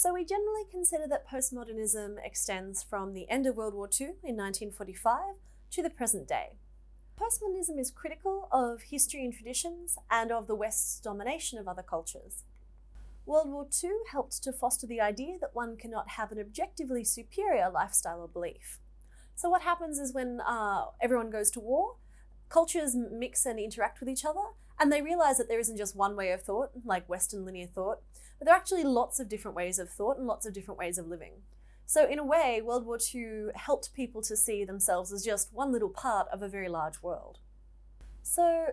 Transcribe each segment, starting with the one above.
So we generally consider that postmodernism extends from the end of World War II in 1945 to the present day. Postmodernism is critical of history and traditions and of the West's domination of other cultures. World War II helped to foster the idea that one cannot have an objectively superior lifestyle or belief. So what happens is when everyone goes to war, cultures mix and interact with each other, and they realize that there isn't just one way of thought, like Western linear thought, but there are actually lots of different ways of thought and lots of different ways of living. So in a way, World War II helped people to see themselves as just one little part of a very large world. So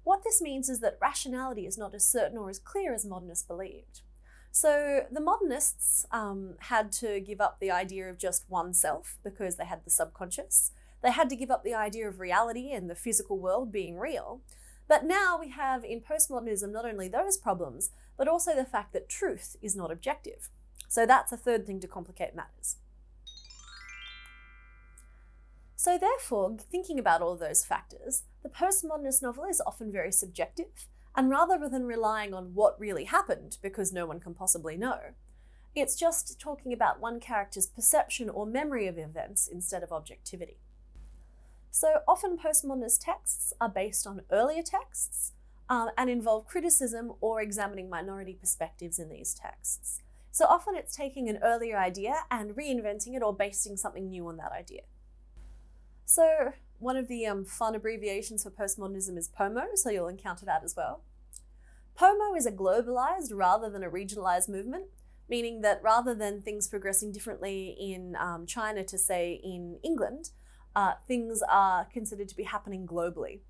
what this means is that rationality is not as certain or as clear as modernists believed. So the modernists had to give up the idea of just oneself because they had the subconscious. They had to give up the idea of reality and the physical world being real. But now we have in postmodernism not only those problems, but also the fact that truth is not objective. So that's a third thing to complicate matters. So therefore, thinking about all of those factors, the postmodernist novel is often very subjective, and rather than relying on what really happened, because no one can possibly know, it's just talking about one character's perception or memory of events instead of objectivity. So often postmodernist texts are based on earlier texts and involve criticism or examining minority perspectives in these texts. So often it's taking an earlier idea and reinventing it or basing something new on that idea. So one of the fun abbreviations for postmodernism is POMO, so you'll encounter that as well. POMO is a globalised rather than a regionalised movement, meaning that rather than things progressing differently in China to, say, in England, things are considered to be happening globally.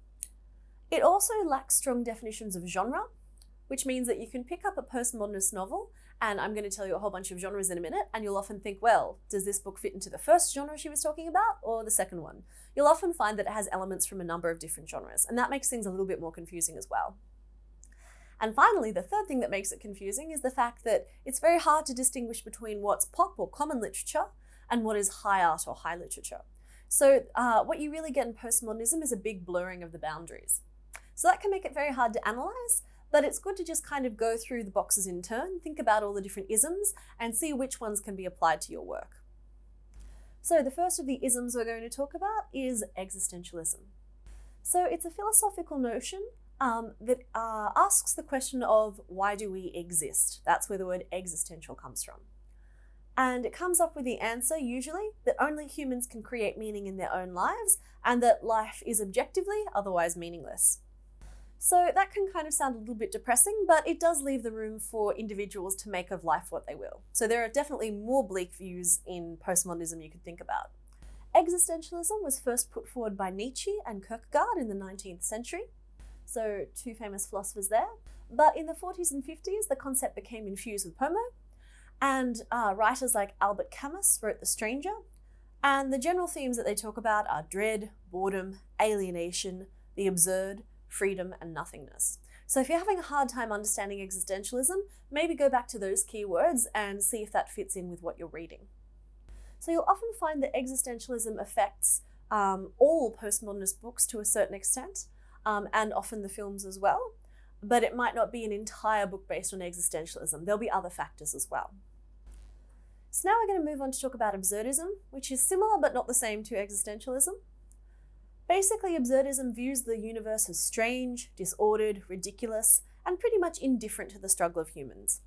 It also lacks strong definitions of genre, which means that you can pick up a postmodernist novel, and I'm going to tell you a whole bunch of genres in a minute, and you'll often think, well, does this book fit into the first genre she was talking about or the second one? You'll often find that it has elements from a number of different genres, and that makes things a little bit more confusing as well. And finally, the third thing that makes it confusing is the fact that it's very hard to distinguish between what's pop or common literature and what is high art or high literature. So what you really get in postmodernism is a big blurring of the boundaries. So that can make it very hard to analyse, but it's good to just kind of go through the boxes in turn, think about all the different isms, and see which ones can be applied to your work. So the first of the isms we're going to talk about is existentialism. So it's a philosophical notion that asks the question of why do we exist? That's where the word existential comes from. And it comes up with the answer, usually, that only humans can create meaning in their own lives and that life is objectively, otherwise meaningless. So that can kind of sound a little bit depressing, but it does leave the room for individuals to make of life what they will. So there are definitely more bleak views in postmodernism you could think about. Existentialism was first put forward by Nietzsche and Kierkegaard in the 19th century. So two famous philosophers there. But in the 40s and 50s, the concept became infused with POMO, and writers like Albert Camus wrote The Stranger, and the general themes that they talk about are dread, boredom, alienation, the absurd, freedom, and nothingness. So if you're having a hard time understanding existentialism, maybe go back to those keywords and see if that fits in with what you're reading. So you'll often find that existentialism affects all postmodernist books to a certain extent, and often the films as well, but it might not be an entire book based on existentialism. There'll be other factors as well. So now we're going to move on to talk about absurdism, which is similar but not the same to existentialism. Basically, absurdism views the universe as strange, disordered, ridiculous, and pretty much indifferent to the struggle of humans.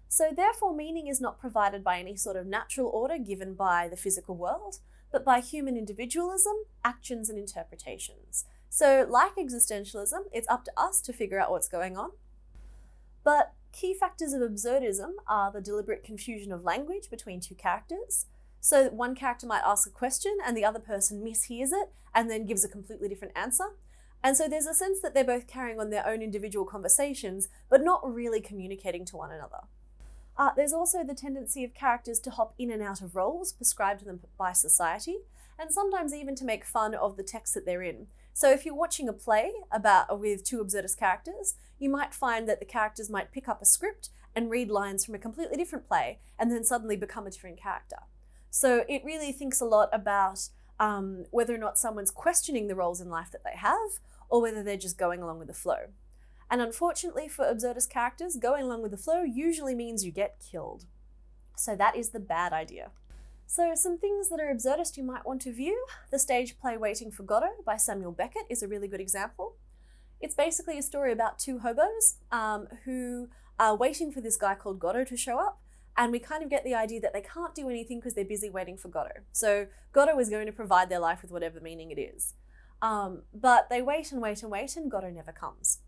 So therefore, meaning is not provided by any sort of natural order given by the physical world, but by human individualism, actions, and interpretations. So like existentialism, it's up to us to figure out what's going on. But key factors of absurdism are the deliberate confusion of language between two characters. So one character might ask a question and the other person mishears it and then gives a completely different answer. And so there's a sense that they're both carrying on their own individual conversations, but not really communicating to one another. There's also the tendency of characters to hop in and out of roles prescribed to them by society, and sometimes even to make fun of the text that they're in. So if you're watching a play with two absurdist characters, you might find that the characters might pick up a script and read lines from a completely different play and then suddenly become a different character. So it really thinks a lot about whether or not someone's questioning the roles in life that they have or whether they're just going along with the flow. And unfortunately for absurdist characters, going along with the flow usually means you get killed. So that is the bad idea. So some things that are absurdist you might want to view. The stage play Waiting for Godot by Samuel Beckett is a really good example. It's basically a story about two hobos who are waiting for this guy called Godot to show up. And we kind of get the idea that they can't do anything because they're busy waiting for Godot. So Godot is going to provide their life with whatever meaning it is. But they wait and wait and wait, and Godot never comes.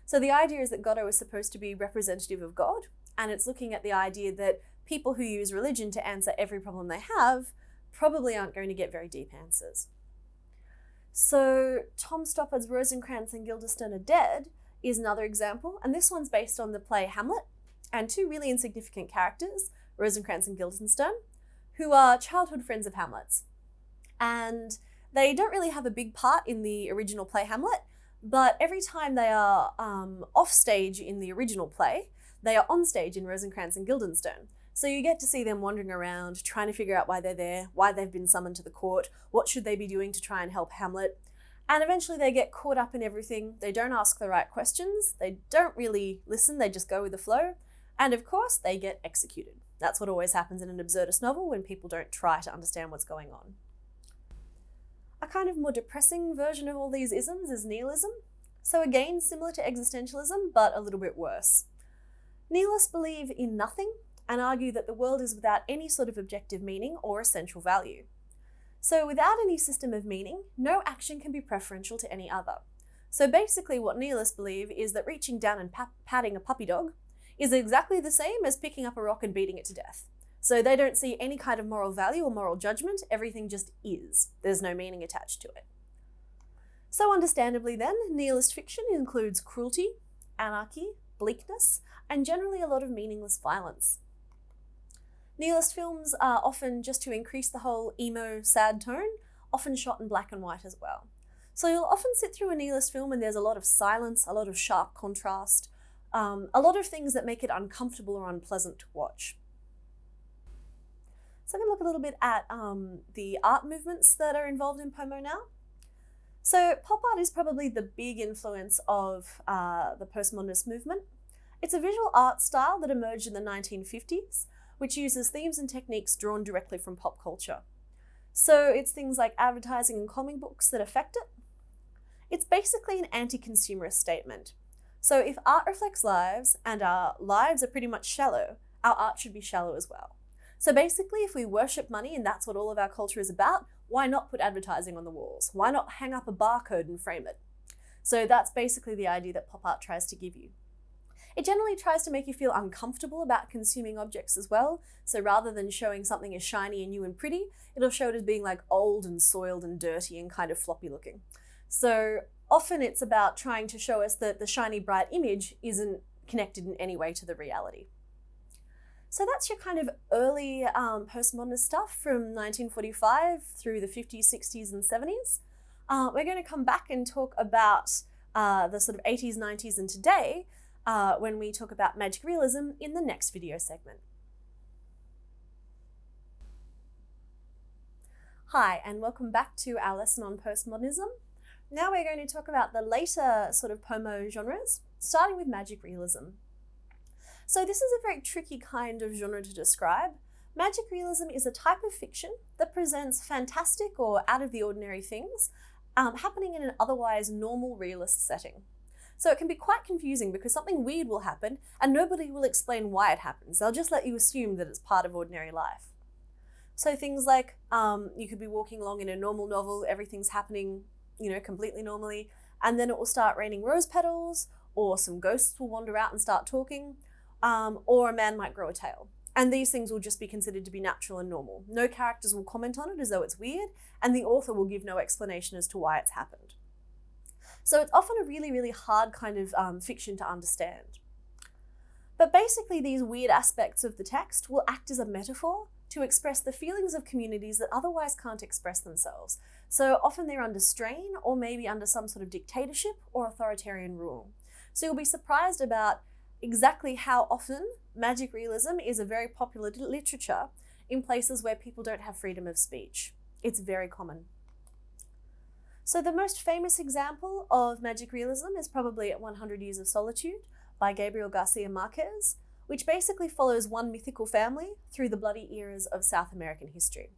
So the idea is that Godot is supposed to be representative of God, and it's looking at the idea that people who use religion to answer every problem they have probably aren't going to get very deep answers. So Tom Stoppard's Rosencrantz and Guildenstern Are Dead is another example, and this one's based on the play Hamlet, and two really insignificant characters, Rosencrantz and Guildenstern, who are childhood friends of Hamlet's. And they don't really have a big part in the original play Hamlet, but every time they are off stage in the original play, they are on stage in Rosencrantz and Guildenstern. So you get to see them wandering around, trying to figure out why they're there, why they've been summoned to the court, what should they be doing to try and help Hamlet. And eventually they get caught up in everything. They don't ask the right questions. They don't really listen. They just go with the flow. And of course, they get executed. That's what always happens in an absurdist novel when people don't try to understand what's going on. A kind of more depressing version of all these isms is nihilism. So again, similar to existentialism, but a little bit worse. Nihilists believe in nothing and argue that the world is without any sort of objective meaning or essential value. So without any system of meaning, no action can be preferential to any other. So basically what nihilists believe is that reaching down and patting a puppy dog is exactly the same as picking up a rock and beating it to death. So they don't see any kind of moral value or moral judgment, everything just is. There's no meaning attached to it. So understandably then, nihilist fiction includes cruelty, anarchy, bleakness, and generally a lot of meaningless violence. Nihilist films are often, just to increase the whole emo, sad tone, often shot in black and white as well. So you'll often sit through a nihilist film and there's a lot of silence, a lot of sharp contrast, a lot of things that make it uncomfortable or unpleasant to watch. So I'm going to look a little bit at the art movements that are involved in Pomo now. So pop art is probably the big influence of the postmodernist movement. It's a visual art style that emerged in the 1950s, which uses themes and techniques drawn directly from pop culture. So it's things like advertising and comic books that affect it. It's basically an anti-consumerist statement. So if art reflects lives, and our lives are pretty much shallow, our art should be shallow as well. So basically, if we worship money and that's what all of our culture is about, why not put advertising on the walls? Why not hang up a barcode and frame it? So that's basically the idea that pop art tries to give you. It generally tries to make you feel uncomfortable about consuming objects as well. So rather than showing something as shiny and new and pretty, it'll show it as being like old and soiled and dirty and kind of floppy looking. So often it's about trying to show us that the shiny, bright image isn't connected in any way to the reality. So that's your kind of early postmodernist stuff from 1945 through the 50s, 60s, and 70s. We're going to come back and talk about the sort of 80s, 90s, and today when we talk about magic realism in the next video segment. Hi, and welcome back to our lesson on postmodernism. Now we're going to talk about the later sort of Pomo genres, starting with magic realism. So this is a very tricky kind of genre to describe. Magic realism is a type of fiction that presents fantastic or out of the ordinary things happening in an otherwise normal realist setting. So it can be quite confusing because something weird will happen and nobody will explain why it happens. They'll just let you assume that it's part of ordinary life. So things like you could be walking along in a normal novel, everything's happening, completely normally, and then it will start raining rose petals, or some ghosts will wander out and start talking, or a man might grow a tail. And these things will just be considered to be natural and normal. No characters will comment on it as though it's weird, and the author will give no explanation as to why it's happened. So it's often a really, really hard kind of fiction to understand. But basically these weird aspects of the text will act as a metaphor to express the feelings of communities that otherwise can't express themselves. So often they're under strain or maybe under some sort of dictatorship or authoritarian rule. So you'll be surprised about exactly how often magic realism is a very popular literature in places where people don't have freedom of speech. It's very common. So the most famous example of magic realism is probably 100 Years of Solitude by Gabriel Garcia Marquez, which basically follows one mythical family through the bloody eras of South American history.